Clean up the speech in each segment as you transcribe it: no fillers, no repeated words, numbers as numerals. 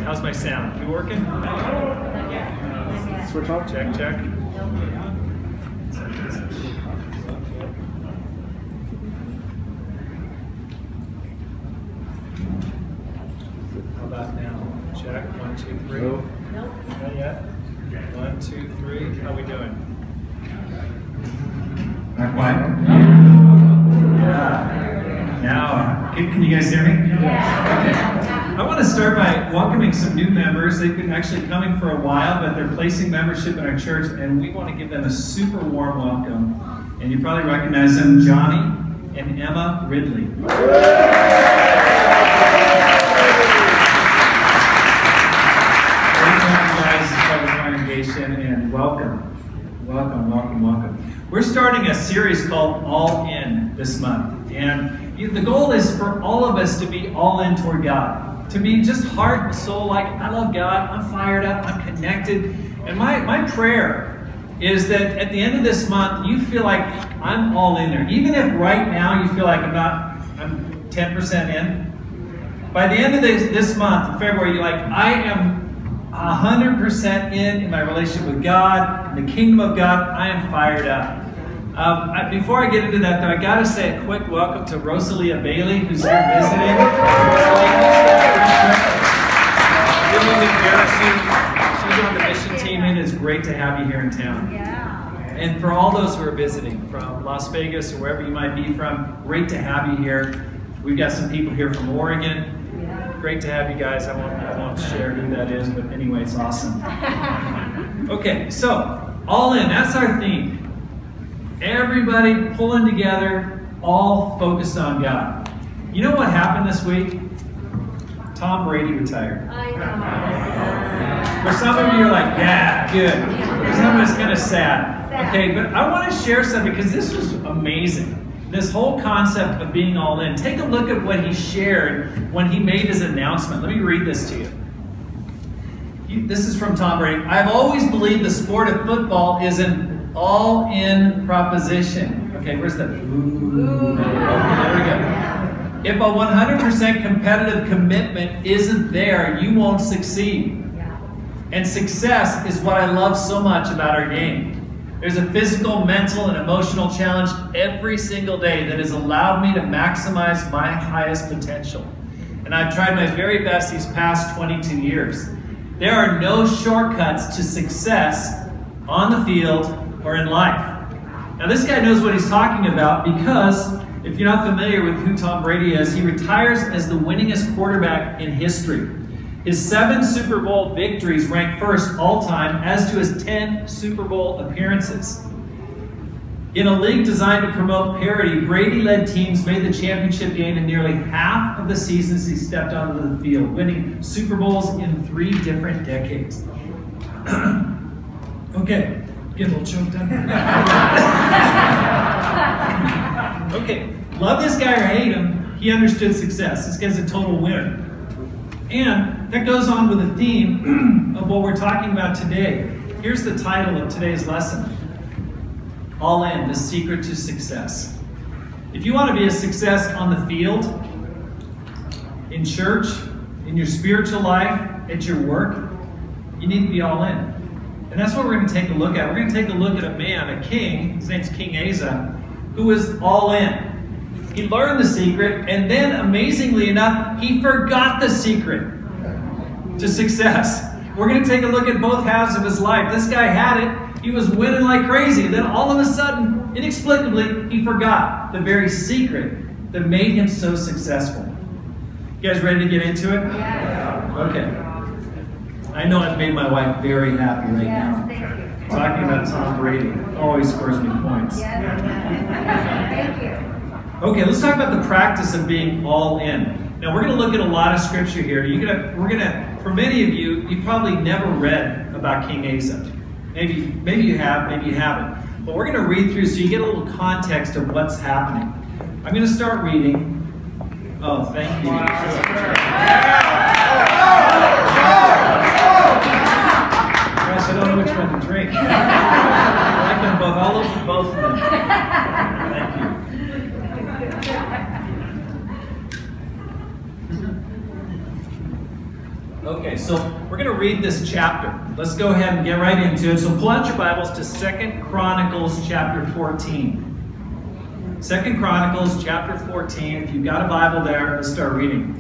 How's my sound? You working? Switch on. Check, check. How about now? Check. 1, 2, 3. Nope. Not yet. 1, 2, 3. How we doing? Not quite. Yeah. Now, can you guys hear me? Yeah. I want to start by welcoming some new members. They've been actually coming for a while, but they're placing membership in our church, and we want to give them a super warm welcome. And you probably recognize them, Johnny and Emma Ridley. And welcome. We're starting a series called All In this month. And the goal is for all of us to be all in toward God. To be just heart and soul, like, I love God, I'm fired up, I'm connected. And my prayer is that at the end of this month, you feel like I'm all in there. Even if right now you feel like I'm 10% in. By the end of this month, February, you're like, I am 100% in my relationship with God, in the kingdom of God. I am fired up. Before I get into that, though, I got to say a quick welcome to Rosalia Bailey, who's here visiting. She's on the mission team, and it's great to have you here in town. Yeah. And for all those who are visiting from Las Vegas or wherever you might be from, great to have you here. We've got some people here from Oregon. Great to have you guys. I won't share who that is, but anyway, it's awesome. Okay, so all in, that's our theme. Everybody pulling together, all focused on God. You know what happened this week? Tom Brady retired. I know. For some of you, you're like, yeah, good. For some of us, kind of sad. Okay, but I want to share something because this was amazing. This whole concept of being all in. Take a look at what he shared when he made his announcement. Let me read this to you. This is from Tom Brady. I've always believed the sport of football is an all-in proposition. Okay, where's that? Ooh. Okay, there we go. If a 100% competitive commitment isn't there, you won't succeed. And success is what I love so much about our game. There's a physical, mental, and emotional challenge every single day that has allowed me to maximize my highest potential. And I've tried my very best these past 22 years. There are no shortcuts to success on the field or in life. Now this guy knows what he's talking about because if you're not familiar with who Tom Brady is, he retires as the winningest quarterback in history. His 7 Super Bowl victories rank first all-time, as do his 10 Super Bowl appearances. In a league designed to promote parity, Brady-led teams made the championship game in nearly half of the seasons he stepped onto the field, winning Super Bowls in 3 different decades. Okay, get a little choked up. Okay, love this guy or hate him, he understood success. This guy's a total winner. And that goes on with the theme of what we're talking about today. Here's the title of today's lesson. All in, the secret to success. If you want to be a success on the field, in church, in your spiritual life, at your work, you need to be all in. And that's what we're going to take a look at. We're going to take a look at a man, a king, his name's King Asa, who was all in. He learned the secret, and then, amazingly enough, he forgot the secret to success. We're going to take a look at both halves of his life. This guy had it. He was winning like crazy. Then all of a sudden, inexplicably, he forgot the very secret that made him so successful. You guys ready to get into it? Yeah. Okay. I know I've made my wife very happy right now. Thank you. Talking about Tom Brady always scores me points. Thank you. Okay, let's talk about the practice of being all in. Now we're going to look at a lot of scripture here. For many of you, you've probably never read about King Asa. Maybe you have, maybe you haven't. But we're going to read through so you get a little context of what's happening. I'm going to start reading. Oh, thank you. Gosh, I don't know which one to drink. I like them both. I'll look at both of them. Thank you. Okay, so we're going to read this chapter. Let's go ahead and get right into it. So pull out your Bibles to 2 Chronicles chapter 14. 2 Chronicles chapter 14. If you've got a Bible there, let's start reading.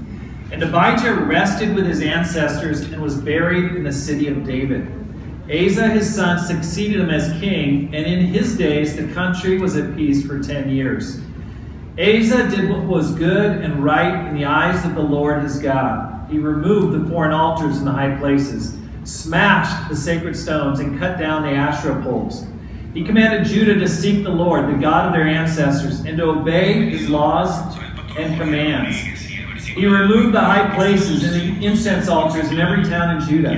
And Abijah rested with his ancestors and was buried in the city of David. Asa his son succeeded him as king, and in his days the country was at peace for 10 years. Asa did what was good and right in the eyes of the Lord his God. He removed the foreign altars in the high places, smashed the sacred stones, and cut down the Asherah poles. He commanded Judah to seek the Lord, the God of their ancestors, and to obey his laws and commands. He removed the high places and the incense altars in every town in Judah,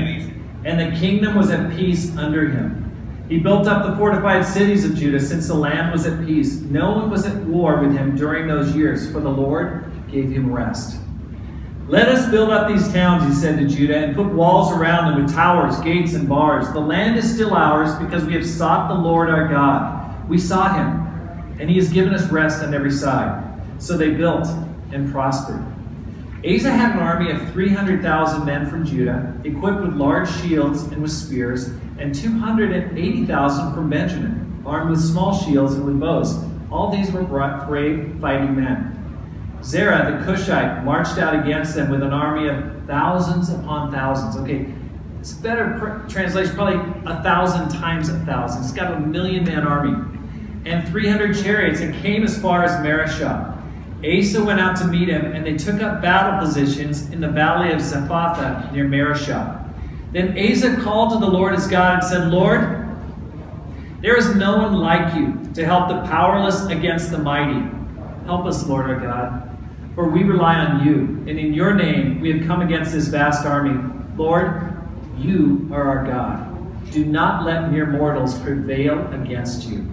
and the kingdom was at peace under him. He built up the fortified cities of Judah, since the land was at peace. No one was at war with him during those years, for the Lord gave him rest. Let us build up these towns, he said to Judah, and put walls around them with towers, gates, and bars. The land is still ours because we have sought the Lord our God. We sought him, and he has given us rest on every side. So they built and prospered. Asa had an army of 300,000 men from Judah, equipped with large shields and with spears, and 280,000 from Benjamin, armed with small shields and with bows. All these were brave fighting men. Zerah the Cushite marched out against them with an army of thousands upon thousands. Okay, it's better translation, probably 1,000 times 1,000. It's got a 1,000,000-man army and 300 chariots, and came as far as Mareshah. Asa went out to meet him, and they took up battle positions in the valley of Zaphatha near Mareshah. Then Asa called to the Lord his God and said, Lord, there is no one like you to help the powerless against the mighty. Help us, Lord our God, for we rely on you, and in your name we have come against this vast army. Lord, you are our God. Do not let mere mortals prevail against you.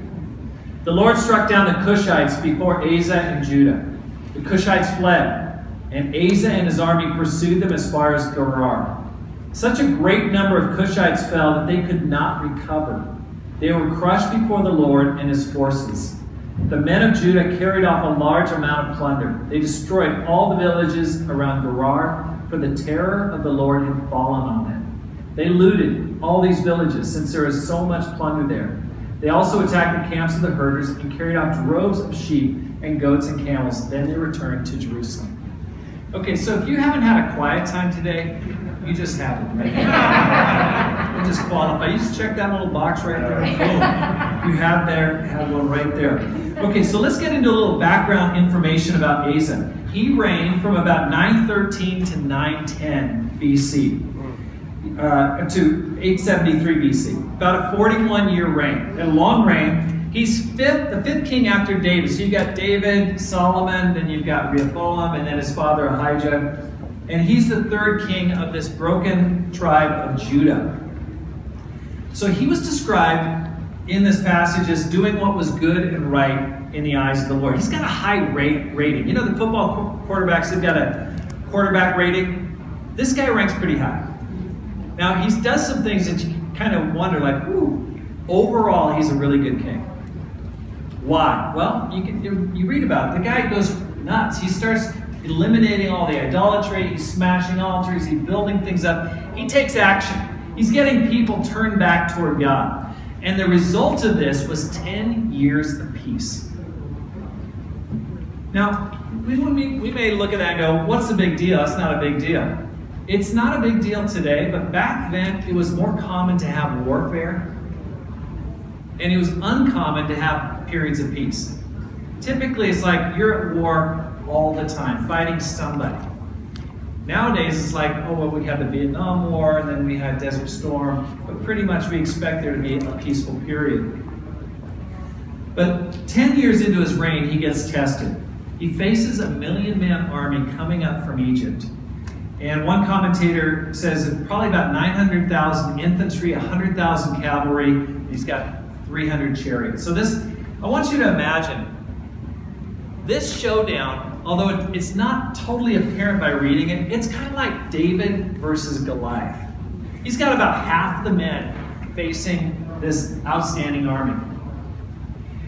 The Lord struck down the Cushites before Asa and Judah. The Cushites fled, and Asa and his army pursued them as far as Gerar. Such a great number of Cushites fell that they could not recover. They were crushed before the Lord and his forces. The men of Judah carried off a large amount of plunder. They destroyed all the villages around Gerar, for the terror of the Lord had fallen on them. They looted all these villages, since there is so much plunder there. They also attacked the camps of the herders and carried off droves of sheep and goats and camels. Then they returned to Jerusalem. Okay, so if you haven't had a quiet time today, you just haven't, right? You just qualify. You just check that little box right there. Boom. You have one right there. Okay, so let's get into a little background information about Asa. He reigned from about 913 to 910 BC. To 873 BC. About a 41-year reign. And a long reign. He's the fifth king after David. So you've got David, Solomon, then you've got Rehoboam, and then his father Ahijah. And he's the third king of this broken tribe of Judah. So he was described in this passage as doing what was good and right in the eyes of the Lord. He's got a high rating. You know, the football quarterbacks have got a quarterback rating. This guy ranks pretty high. Now, he does some things that you kind of wonder, like, ooh, overall, he's a really good king. Why? Well, you read about it. The guy goes nuts. He starts eliminating all the idolatry. He's smashing altars. He's building things up. He takes action. He's getting people turned back toward God. And the result of this was 10 years of peace. Now, we may look at that and go, what's the big deal? That's not a big deal. It's not a big deal today, but back then it was more common to have warfare, and it was uncommon to have periods of peace. Typically, it's like you're at war all the time, fighting somebody. Nowadays, it's like, oh, well, we had the Vietnam War, and then we had Desert Storm, but pretty much we expect there to be a peaceful period. But 10 years into his reign, he gets tested. He faces a 1,000,000-man army coming up from Egypt. And one commentator says that probably about 900,000 infantry, 100,000 cavalry. He's got 300 chariots. So this, I want you to imagine, this showdown, although it's not totally apparent by reading it, it's kind of like David versus Goliath. He's got about half the men facing this outstanding army.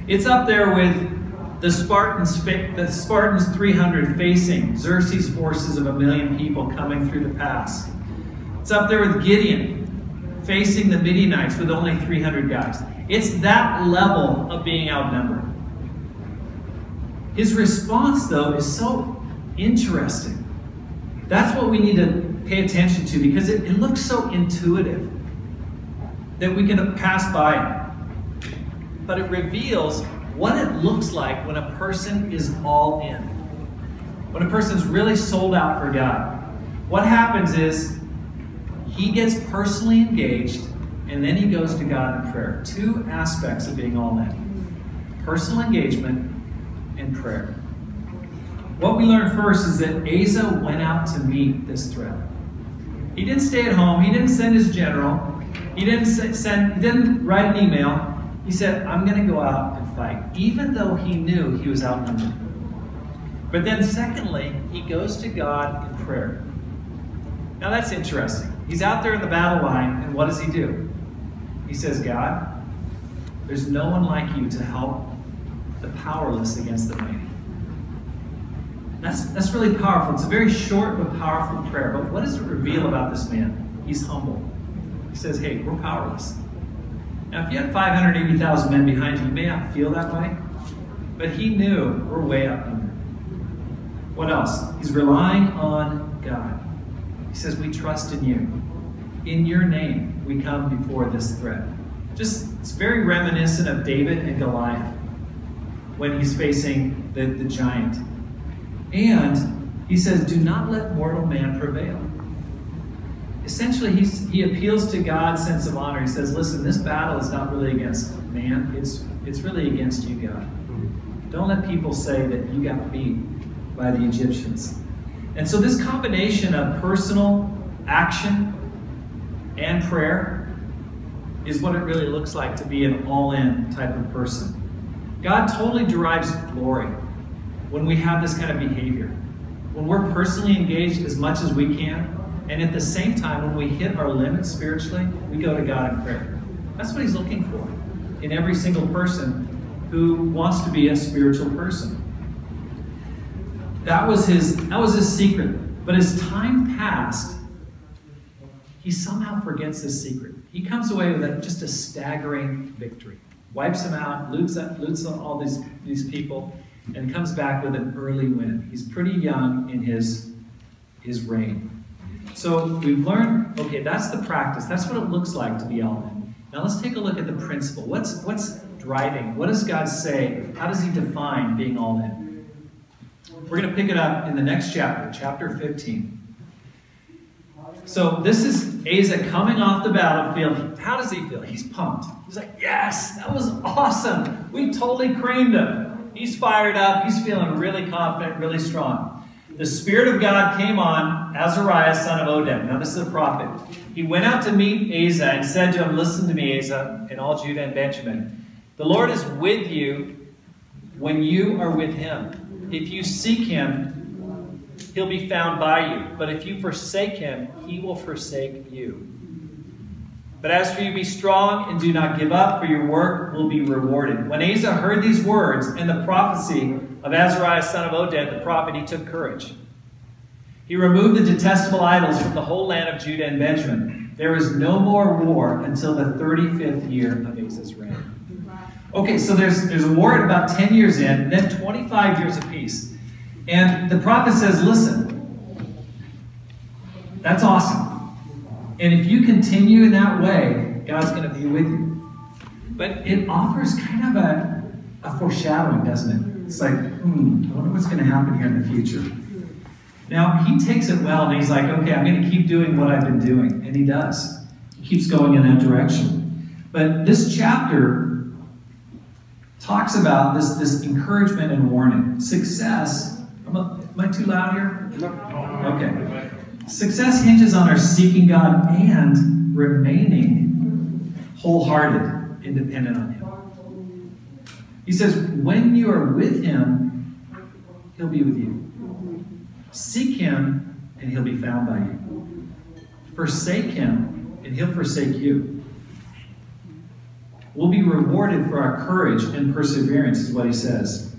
It's up there with the Spartans 300 facing Xerxes' forces of 1,000,000 people coming through the pass. It's up there with Gideon facing the Midianites with only 300 guys. It's that level of being outnumbered. His response, though, is so interesting. That's what we need to pay attention to, because it looks so intuitive that we can pass by it. But it reveals what it looks like when a person is all in. When a person's really sold out for God. What happens is he gets personally engaged, and then he goes to God in prayer. Two aspects of being all in. Personal engagement and prayer. What we learn first is that Asa went out to meet this threat. He didn't stay at home. He didn't send his general. He didn't write an email. He said, I'm going to go out and fight, even though he knew he was outnumbered. But then secondly, he goes to God in prayer. Now that's interesting. He's out there in the battle line, and what does he do? He says, God, there's no one like you to help the powerless against the mighty. That's really powerful. It's a very short but powerful prayer. But what does it reveal about this man? He's humble. He says, hey, we're powerless. Now, if you had 580,000 men behind you, you may not feel that way. But he knew we're way outnumbered. What else? He's relying on God. He says, we trust in you. In your name, we come before this threat. It's very reminiscent of David and Goliath when he's facing the giant. And he says, do not let mortal man prevail. Essentially, he appeals to God's sense of honor. He says, listen, this battle is not really against man. It's really against you, God. Don't let people say that you got beat by the Egyptians. And so this combination of personal action and prayer is what it really looks like to be an all-in type of person. God totally derives glory when we have this kind of behavior. When we're personally engaged as much as we can, and at the same time, when we hit our limits spiritually, we go to God in prayer. That's what he's looking for in every single person who wants to be a spiritual person. That was his secret. But as time passed, he somehow forgets this secret. He comes away with just a staggering victory. Wipes them out, loots all these people, and comes back with an early win. He's pretty young in his reign. So we've learned, okay, that's the practice. That's what it looks like to be all in. Now let's take a look at the principle. What's driving? What does God say? How does he define being all in? We're going to pick it up in the next chapter, chapter 15. So this is Asa coming off the battlefield. How does he feel? He's pumped. He's like, yes, that was awesome. We totally creamed him. He's fired up. He's feeling really confident, really strong. The Spirit of God came on Azariah, son of Oded. Now this is a prophet. He went out to meet Asa and said to him, listen to me, Asa, and all Judah and Benjamin. The Lord is with you when you are with him. If you seek him, he'll be found by you. But if you forsake him, he will forsake you. But as for you, be strong and do not give up, for your work will be rewarded. When Asa heard these words and the prophecy of Azariah, son of Oded, the prophet, he took courage. He removed the detestable idols from the whole land of Judah and Benjamin. There is no more war until the 35th year of Asa's reign. Okay, so there's a war at about 10 years in, and then 25 years of peace. And the prophet says, listen, that's awesome. And if you continue in that way, God's going to be with you. But it offers kind of a foreshadowing, doesn't it? It's like, I wonder what's going to happen here in the future. Now, he takes it well, and he's like, okay, I'm going to keep doing what I've been doing. And he does. He keeps going in that direction. But this chapter talks about this encouragement and warning. Success, am I too loud here? Okay. Success hinges on our seeking God and remaining wholehearted and dependent on him. He says, when you are with him, he'll be with you. Seek him, and he'll be found by you. Forsake him, and he'll forsake you. We'll be rewarded for our courage and perseverance, is what he says.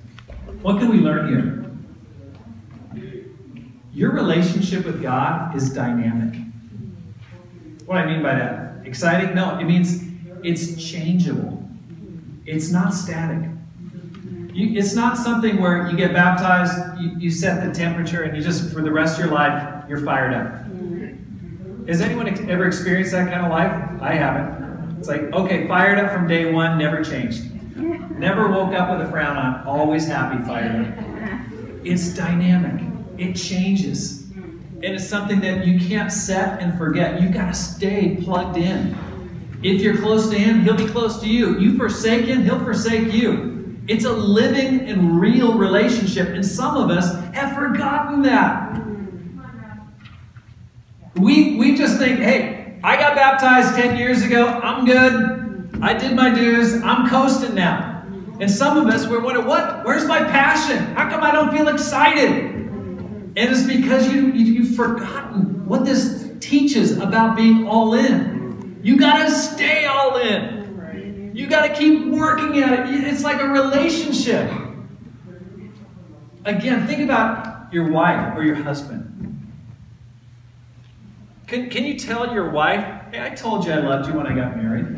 What can we learn here? Your relationship with God is dynamic. What do I mean by that? Exciting? No, it means it's changeable. It's not static. It's not something where you get baptized, you set the temperature, and you just, for the rest of your life, you're fired up. Has anyone ever experienced that kind of life? I haven't. It's like, okay, fired up from day one, never changed. Never woke up with a frown on, always happy, fired up. It's dynamic. It changes. And it's something that you can't set and forget. You've got to stay plugged in. If you're close to Him, He'll be close to you. You forsake Him, He'll forsake you. It's a living and real relationship, and some of us have forgotten that. We just think, hey, I got baptized 10 years ago, I'm good, I did my dues, I'm coasting now. And some of us, we're wondering, where's my passion? How come I don't feel excited? And it's because you've forgotten what this teaches about being all in. You got to stay all in. You got to keep working at it. It's like a relationship. Again, think about your wife or your husband. Can you tell your wife, hey, I told you I loved you when I got married.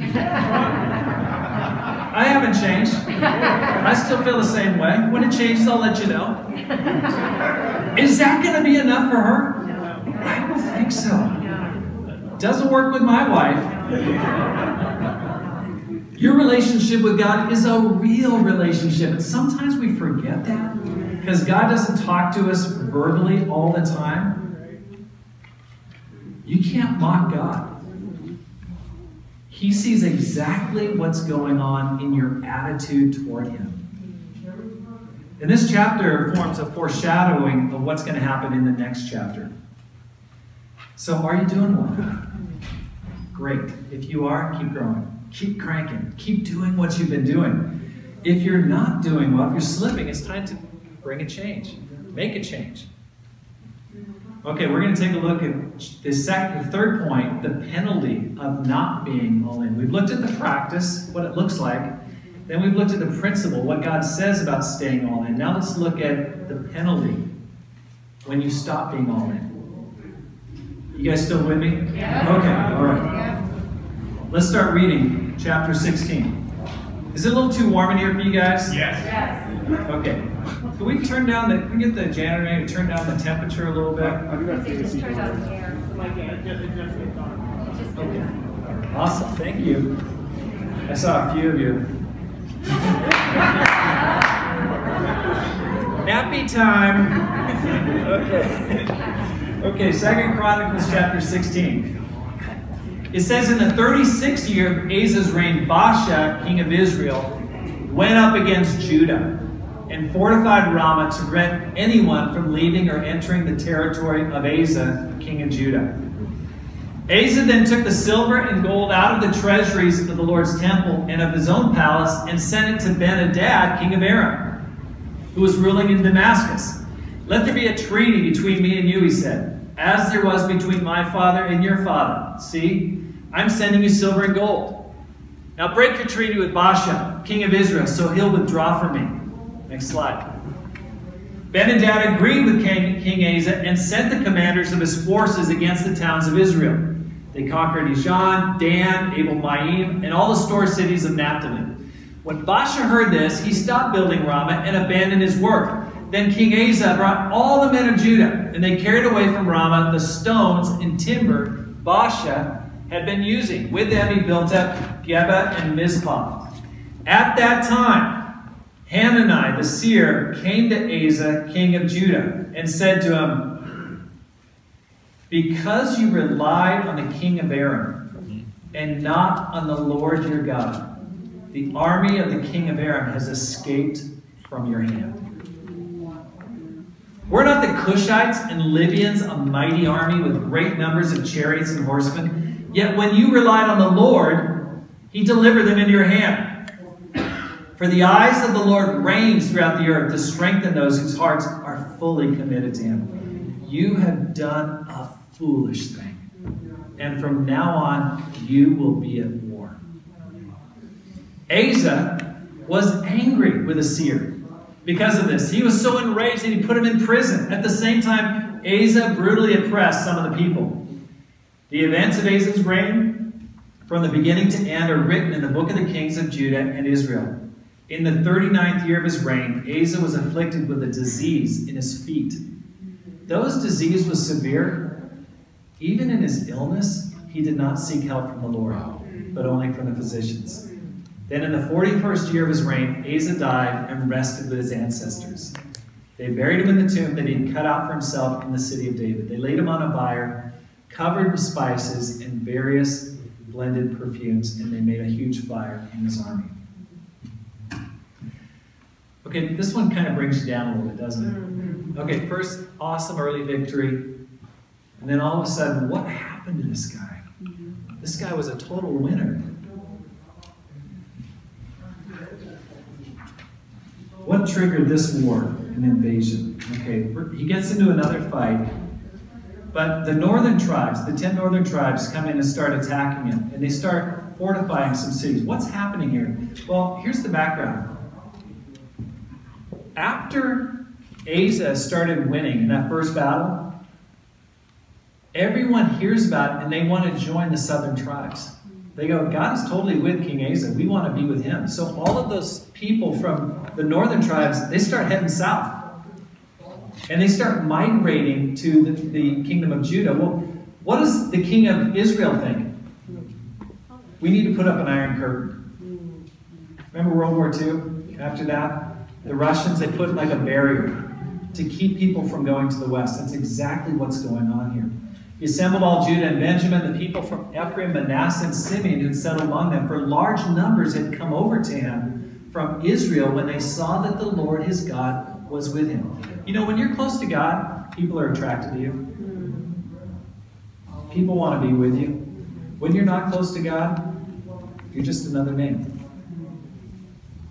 I haven't changed. I still feel the same way. When it changes, I'll let you know. Is that going to be enough for her? No. I don't think so. No. Doesn't work with my wife. Your relationship with God is a real relationship. And sometimes we forget that because God doesn't talk to us verbally all the time. You can't mock God. He sees exactly what's going on in your attitude toward Him. And this chapter forms a foreshadowing of what's going to happen in the next chapter. So are you doing well? Great. If you are, keep growing. Keep cranking. Keep doing what you've been doing. If you're not doing well, if you're slipping, it's time to bring a change. Make a change. Okay, we're going to take a look at the third point, the penalty of not being all in. We've looked at the practice, what it looks like. Then we've looked at the principle, what God says about staying all in. Now let's look at the penalty when you stop being all in. You guys still with me? Yeah. Okay, all right. Yeah. Let's start reading chapter 16. Is it a little too warm in here for you guys? Yes. Yes. Okay. Can we turn down the, can we get the janitor to turn down the temperature a little bit? It just turned on the air. Okay. Awesome. Thank you. I saw a few of you. Nappy time. Okay. Okay, 2 Chronicles chapter 16. It says, in the 36th year of Asa's reign, Baasha, king of Israel, went up against Judah and fortified Ramah to prevent anyone from leaving or entering the territory of Asa, king of Judah. Asa then took the silver and gold out of the treasuries of the Lord's temple and of his own palace and sent it to Ben-Hadad, king of Aram, who was ruling in Damascus. Let there be a treaty between me and you, he said, as there was between my father and your father. See, I'm sending you silver and gold. Now break your treaty with Baasha, king of Israel, so he'll withdraw from me. Next slide. Ben-Hadad agreed with King Asa and sent the commanders of his forces against the towns of Israel. They conquered Ijon, Dan, Abel-Maim, and all the store cities of Naphtali. When Baasha heard this, he stopped building Ramah and abandoned his work. Then King Asa brought all the men of Judah, and they carried away from Ramah the stones and timber Baasha had been using. With them he built up Geba and Mizpah. At that time, Hanani the seer came to Asa, king of Judah, and said to him, because you relied on the king of Aram and not on the Lord your God, the army of the king of Aram has escaped from your hand. Were not the Cushites and Libyans a mighty army with great numbers of chariots and horsemen? Yet when you relied on the Lord, he delivered them into your hand. For the eyes of the Lord reigns throughout the earth to strengthen those whose hearts are fully committed to him. You have done a foolish thing, and from now on you will be at war. Asa was angry with the seer because of this. He was so enraged that he put him in prison. At the same time, Asa brutally oppressed some of the people. The events of Asa's reign, from the beginning to end, are written in the book of the kings of Judah and Israel. In the 39th year of his reign, Asa was afflicted with a disease in his feet. Though his disease was severe, even in his illness, he did not seek help from the Lord, but only from the physicians. Then in the 41st year of his reign, Asa died and rested with his ancestors. They buried him in the tomb that he had cut out for himself in the city of David. They laid him on a bier, covered with spices and various blended perfumes, and they made a huge fire in his army. Okay, this one kind of brings you down a little bit, doesn't it? Okay, first, awesome early victory. And then all of a sudden, what happened to this guy? This guy was a total winner. What triggered this war, an invasion? Okay, he gets into another fight. But the northern tribes, the 10 northern tribes, come in and start attacking him. And they start fortifying some cities. What's happening here? Well, here's the background. After Asa started winning in that first battle, everyone hears about it and they want to join the southern tribes. They go, God is totally with King Asa. We want to be with him. So all of those people from the northern tribes, they start heading south. And they start migrating to the kingdom of Judah. Well, what does the king of Israel think? We need to put up an iron curtain. Remember World War II? After that, the Russians, they put like a barrier to keep people from going to the west. That's exactly what's going on here. He assembled all Judah and Benjamin, the people from Ephraim, Manasseh, and Simeon who had settled among them, for large numbers had come over to him from Israel when they saw that the Lord his God was with him. You know, when you're close to God, people are attracted to you. People want to be with you. When you're not close to God, you're just another name.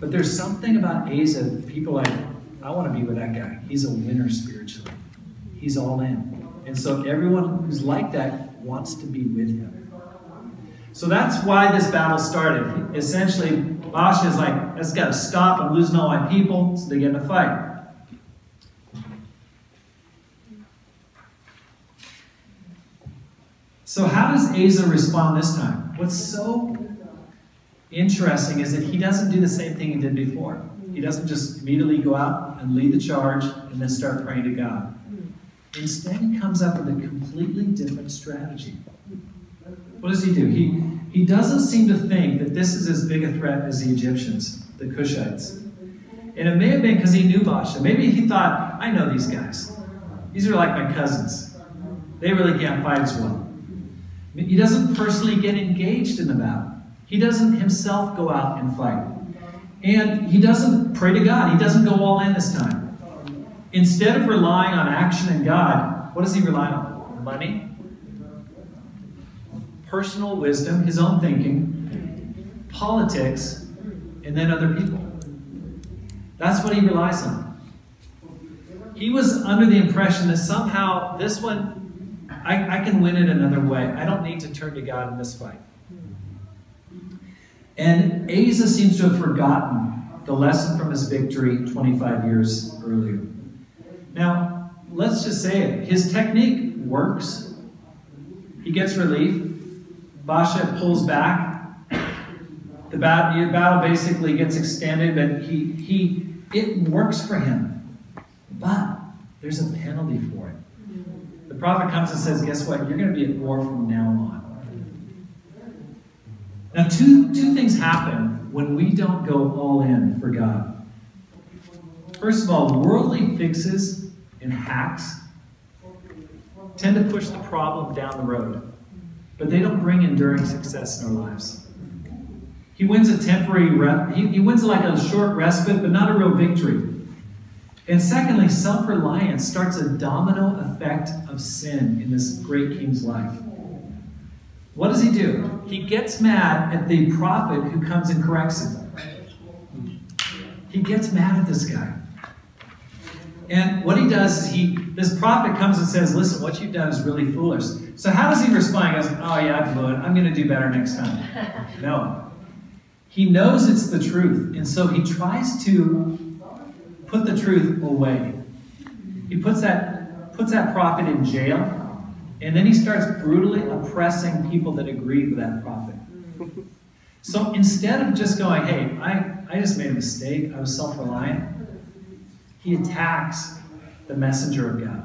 But there's something about Asa that people are like, I want to be with that guy. He's a winner spiritually. He's all in. And so everyone who's like that wants to be with him. So that's why this battle started. Essentially, Baasha is like, that's got to stop. I'm losing all my people. So they get in a fight. So how does Asa respond this time? What's so interesting is that he doesn't do the same thing he did before. He doesn't just immediately go out and lead the charge and then start praying to God. Instead, he comes up with a completely different strategy. What does he do? He doesn't seem to think that this is as big a threat as the Egyptians, the Cushites. And it may have been because he knew Baasha. Maybe he thought, I know these guys. These are like my cousins. They really can't fight as well. He doesn't personally get engaged in the battle. He doesn't himself go out and fight. And he doesn't pray to God. He doesn't go all in this time. Instead of relying on action and God, what does he rely on? Money, personal wisdom, his own thinking, politics, and then other people. That's what he relies on. He was under the impression that somehow this one, I can win it another way. I don't need to turn to God in this fight. And Asa seems to have forgotten the lesson from his victory 25 years earlier. Now, let's just say it. His technique works. He gets relief. Baasha pulls back. The battle basically gets extended, but it works for him. But there's a penalty for it. The prophet comes and says, guess what? You're going to be at war from now on. Now, two things happen when we don't go all in for God. First of all, worldly fixes and hacks tend to push the problem down the road, but they don't bring enduring success in our lives. He wins a temporary, he wins like a short respite, but not a real victory. And secondly, self-reliance starts a domino effect of sin in this great king's life. What does he do? He gets mad at the prophet who comes and corrects him. He gets mad at this guy. And what he does is this prophet comes and says, listen, what you've done is really foolish. So how does he respond? He goes, oh yeah, I blew it. I'm going to do better next time. No. He knows it's the truth. And so he tries to put the truth away. He puts that prophet in jail. And then he starts brutally oppressing people that agreed with that prophet. So instead of just going, hey, I just made a mistake, I was self-reliant, he attacks the messenger of God.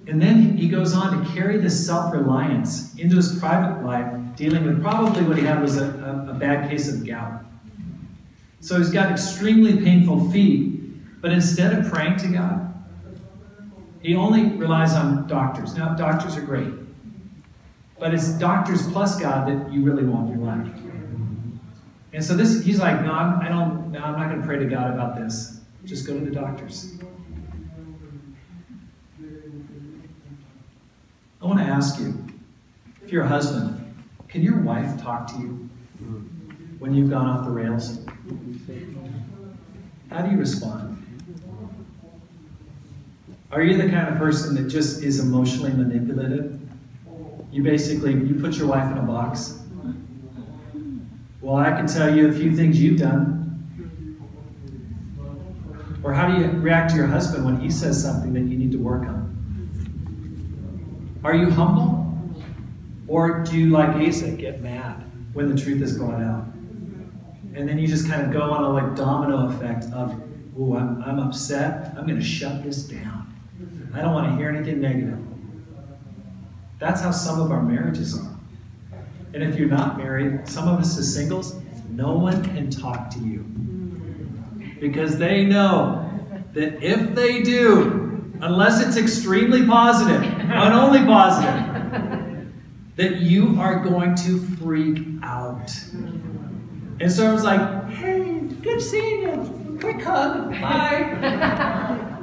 And then he goes on to carry this self-reliance into his private life, dealing with probably what he had was a bad case of gout. So he's got extremely painful feet, but instead of praying to God, he only relies on doctors. Now, doctors are great, but it's doctors plus God that you really want in your life. And so he's like, no, I'm not going to pray to God about this. Just go to the doctors. I want to ask you, if you're a husband, can your wife talk to you when you've gone off the rails? How do you respond? Are you the kind of person that just is emotionally manipulative? You put your wife in a box. Well, I can tell you a few things you've done. Or how do you react to your husband when he says something that you need to work on? Are you humble? Or do you, like Asa, get mad when the truth is brought out? And then you just kind of go on a like domino effect of, oh, I'm upset. I'm going to shut this down. I don't want to hear anything negative. That's how some of our marriages are. And if you're not married, some of us as singles, no one can talk to you. Because they know that if they do, unless it's extremely positive, and only positive, that you are going to freak out. And so I was like, hey, good seeing you. Quick hug. Bye.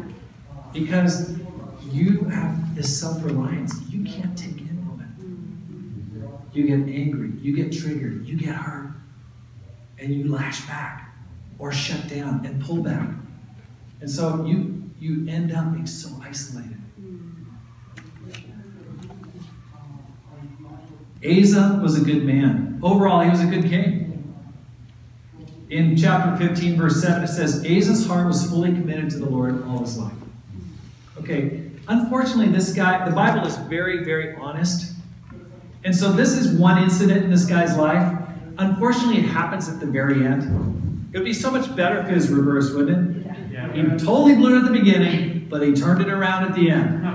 Because you have this self-reliance. You can't take in on it. You get angry. You get triggered. You get hurt. And you lash back or shut down and pull back. And so you end up being so isolated. Asa was a good man. Overall, he was a good king. In chapter 15, verse 7, it says, Asa's heart was fully committed to the Lord all his life. Okay, unfortunately, this guy, the Bible is very, very honest. And so this is one incident in this guy's life. Unfortunately, it happens at the very end. It would be so much better if it was reversed, wouldn't it? Yeah. He totally blew it at the beginning, but he turned it around at the end.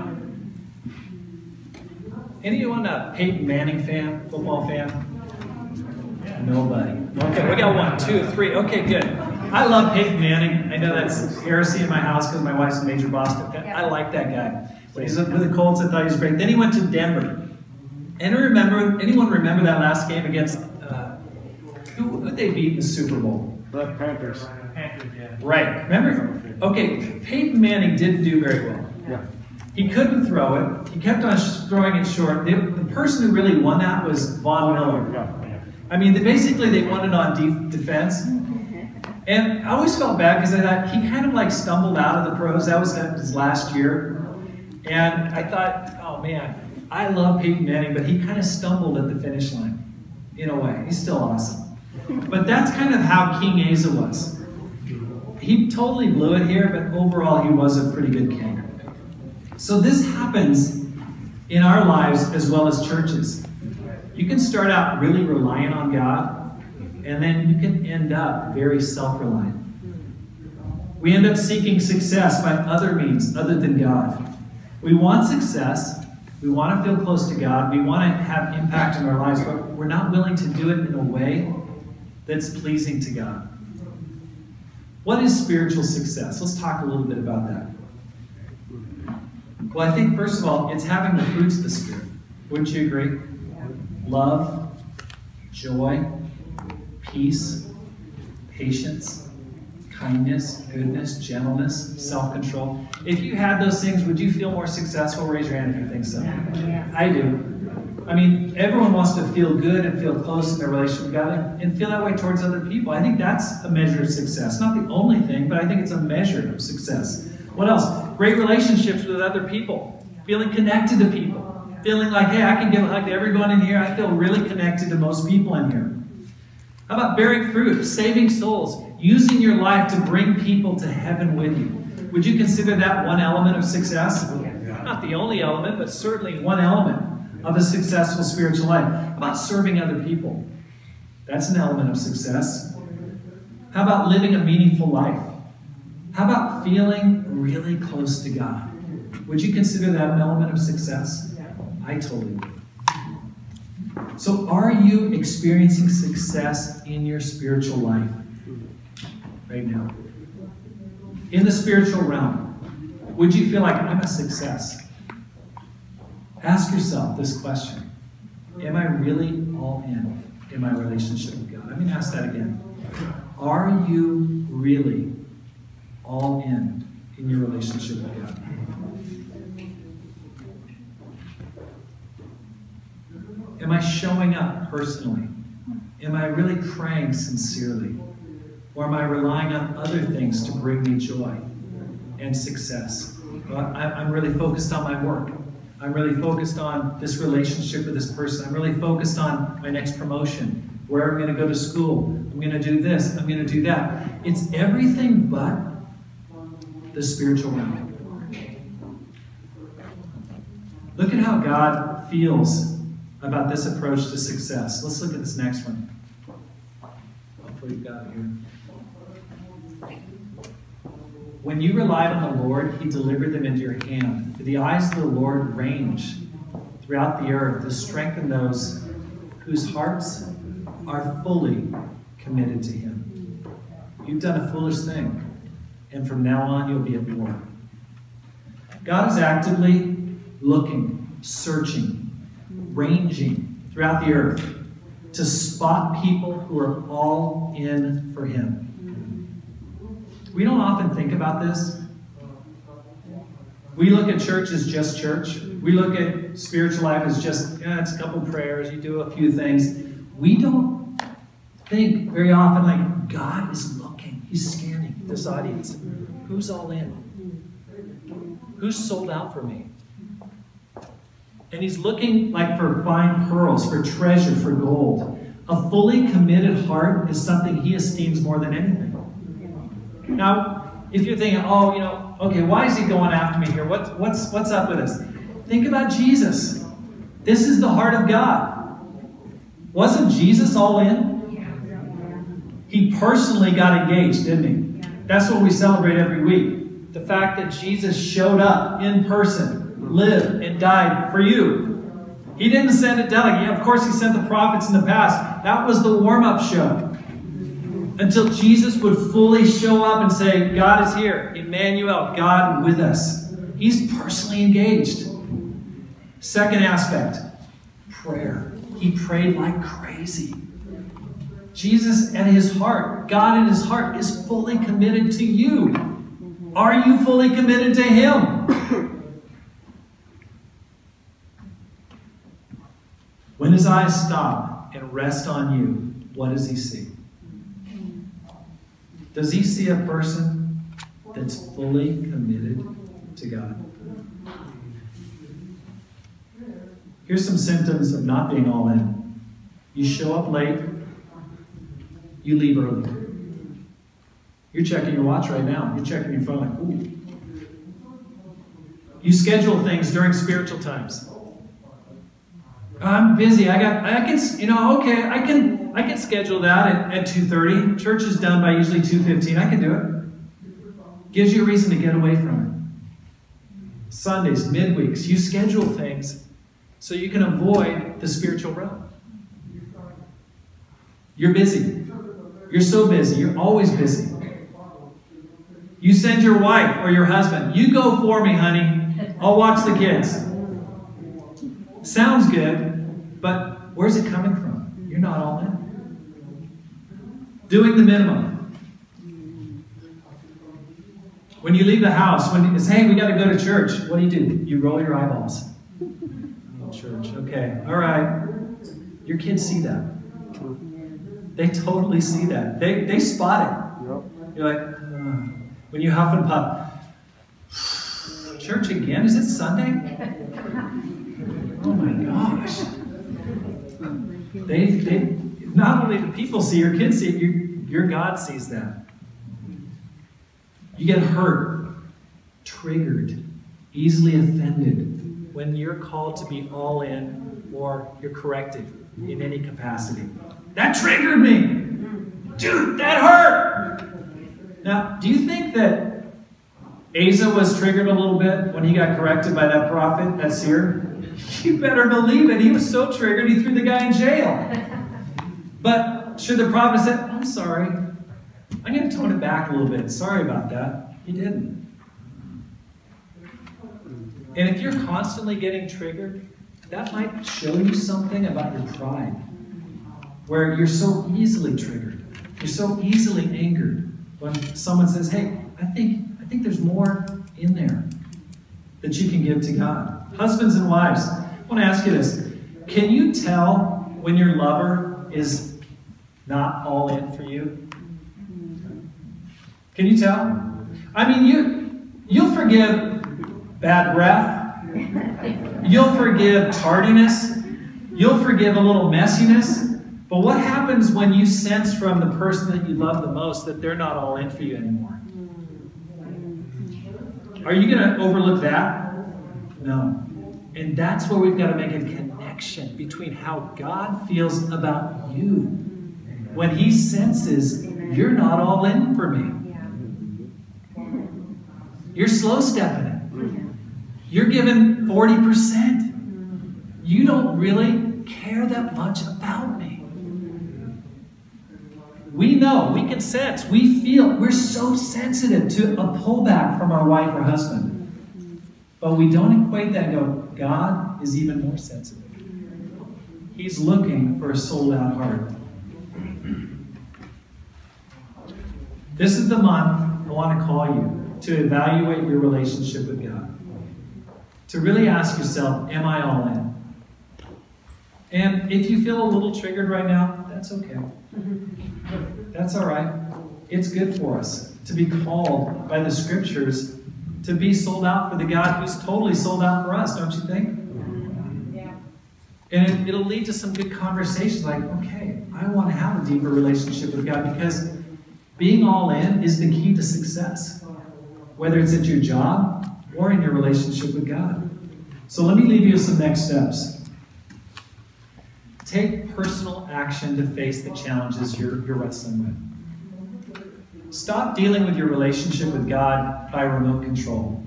Anyone a Peyton Manning fan, football fan? Nobody. Okay, we got 1, 2, 3. Okay, good. I love Peyton Manning. I know that's heresy in my house because my wife's a major Boston fan. I like that guy. When he's with the Colts, I thought he was great. Then he went to Denver. Anyone remember that last game against, who did they beat in the Super Bowl? The Panthers. Yeah. Right. Remember? Okay, Peyton Manning didn't do very well. Yeah. He couldn't throw it. He kept on throwing it short. The person who really won that was Von Miller. Yeah. I mean, basically they won it on defense. And I always felt bad because I thought he kind of like stumbled out of the pros. That was his last year. And I thought, oh man, I love Peyton Manning, but he kind of stumbled at the finish line in a way. He's still awesome. But that's kind of how King Asa was. He totally blew it here, but overall he was a pretty good king. So this happens in our lives as well as churches. You can start out really reliant on God, and then you can end up very self-reliant. We end up seeking success by other means other than God. We want success. We want to feel close to God. We want to have impact in our lives, but we're not willing to do it in a way that's pleasing to God. What is spiritual success? Let's talk a little bit about that. Well, I think, first of all, it's having the fruits of the Spirit. Wouldn't you agree? Love, joy, peace, patience, kindness, goodness, gentleness, self-control. If you had those things, would you feel more successful? Raise your hand if you think so. Yeah. I do. I mean, everyone wants to feel good and feel close in their relationship with God and feel that way towards other people. I think that's a measure of success. Not the only thing, but I think it's a measure of success. What else? Great relationships with other people. Feeling connected to people. Feeling like, hey, I can give a hug to everyone in here. I feel really connected to most people in here. How about bearing fruit, saving souls, using your life to bring people to heaven with you? Would you consider that one element of success? Not the only element, but certainly one element of a successful spiritual life. How about serving other people? That's an element of success. How about living a meaningful life? How about feeling really close to God? Would you consider that an element of success? I totally would. So are you experiencing success in your spiritual life right now? In the spiritual realm, would you feel like I'm a success? Ask yourself this question. Am I really all in my relationship with God? Let me ask that again. Are you really all in your relationship with God? Am I showing up personally? Am I really praying sincerely? Or am I relying on other things to bring me joy and success? Well, I'm really focused on my work. I'm really focused on this relationship with this person. I'm really focused on my next promotion, where I'm going to go to school. I'm going to do this. I'm going to do that. It's everything but the spiritual realm. Look at how God feels about this approach to success. Let's look at this next one. Hopefully you've got it here. When you relied on the Lord, He delivered them into your hand. For the eyes of the Lord range throughout the earth to strengthen those whose hearts are fully committed to Him. You've done a foolish thing, and from now on you'll be at war. God is actively looking, searching, ranging throughout the earth to spot people who are all in for Him. We don't often think about this. We look at church as just church. We look at spiritual life as just, it's a couple prayers, you do a few things. We don't think very often like God is looking. He's scanning this audience. Who's all in? Who's sold out for me? And He's looking like for fine pearls, for treasure, for gold. A fully committed heart is something He esteems more than anything. Now, if you're thinking, okay, why is He going after me here? What's up with this? Think about Jesus. This is the heart of God. Wasn't Jesus all in? He personally got engaged, didn't He? That's what we celebrate every week. The fact that Jesus showed up in person, lived and died for you. He didn't send a delegate. Of course, He sent the prophets in the past. That was the warm-up show. Until Jesus would fully show up and say, God is here. Emmanuel, God with us. He's personally engaged. Second aspect, prayer. He prayed like crazy. Jesus at His heart, God in His heart, is fully committed to you. Are you fully committed to Him? When His eyes stop and rest on you, what does He see? Does He see a person that's fully committed to God? Here's some symptoms of not being all in. You show up late. You leave early. You're checking your watch right now. You're checking your phone like, ooh. You schedule things during spiritual times. I'm busy. I can schedule that at 2:30. Church is done by usually 2:15. I can do it. Gives you a reason to get away from it. Sundays, midweeks, you schedule things so you can avoid the spiritual realm. You're busy. You're so busy. You're always busy. You send your wife or your husband, you go for me, honey. I'll watch the kids. Sounds good, but where's it coming from? You're not all in. Doing the minimum. When you leave the house, when it's, hey, we got to go to church, what do? You roll your eyeballs. Oh, church, okay, all right. Your kids see that. They totally see that. They spot it. Yep. You're like, when you huff and puff. Church again? Is it Sunday? Oh my gosh. They not only do people see, your kids see it, your God sees that. You get hurt triggered, easily offended when you're called to be all in or you're corrected in any capacity? That triggered me. Dude, that hurt. Now, do you think that Asa was triggered a little bit when he got corrected by that prophet, that seer? You better believe it. He was so triggered, he threw the guy in jail. But should the prophet have said, I'm sorry, I'm going to tone it back a little bit. Sorry about that. He didn't. And if you're constantly getting triggered, that might show you something about your pride, where you're so easily triggered. You're so easily angered when someone says, hey, I think there's more in there that you can give to God. Husbands and wives, I want to ask you this. Can you tell when your lover is not all in for you? Can you tell? I mean, you'll forgive bad breath. You'll forgive tardiness. You'll forgive a little messiness. But what happens when you sense from the person that you love the most that they're not all in for you anymore? Are you going to overlook that? No. And that's where we've got to make a connection between how God feels about you when He senses you're not all in for me. You're slow-stepping it. You're giving 40%. You don't really care that much about me. We know, we can sense, we feel, we're so sensitive to a pullback from our wife or husband. But we don't equate that and go, God is even more sensitive. He's looking for a sold-out heart. This is the month I want to call you to evaluate your relationship with God. To really ask yourself, am I all in? And if you feel a little triggered right now, that's okay. That's all right. It's good for us to be called by the Scriptures to be sold out for the God who's totally sold out for us, don't you think? Yeah. And it'll lead to some good conversations like, okay, I want to have a deeper relationship with God, because being all in is the key to success, whether it's at your job or in your relationship with God. So let me leave you with some next steps. Take personal action to face the challenges you're wrestling with. Stop dealing with your relationship with God by remote control.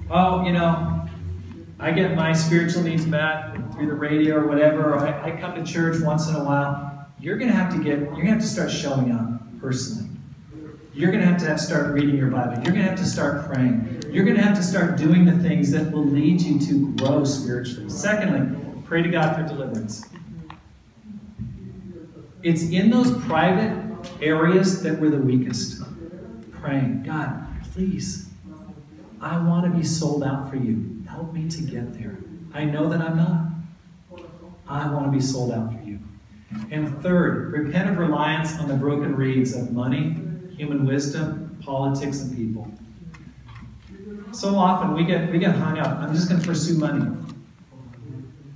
Oh, I get my spiritual needs met through the radio or whatever, or I come to church once in a while. You're going to have to start showing up personally. You're going to have to start reading your Bible. You're going to have to start praying. You're going to have to start doing the things that will lead you to grow spiritually. Secondly, pray to God for deliverance. It's in those private areas that we're the weakest. Praying, God, please, I want to be sold out for you. Help me to get there. I know that I'm not. I want to be sold out for you. And third, repent of reliance on the broken reeds of money, human wisdom, politics, and people. So often we get hung up. I'm just going to pursue money.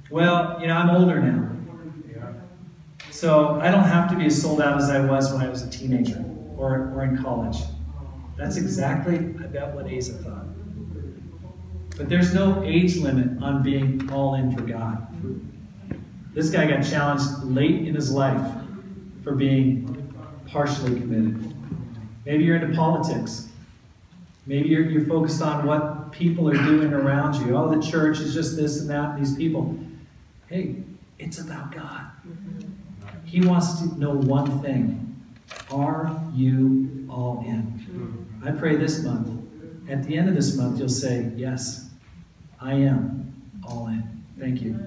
Well, I'm older now. So I don't have to be as sold out as I was when I was a teenager or in college. That's exactly, I bet, what Asa thought. But there's no age limit on being all in for God. This guy got challenged late in his life for being partially committed. Maybe you're into politics. Maybe you're focused on what people are doing around you. Oh, the church is just this and that, and these people. Hey, it's about God. He wants to know one thing. Are you all in? I pray this month, at the end of this month, you'll say, yes, I am all in. Thank you.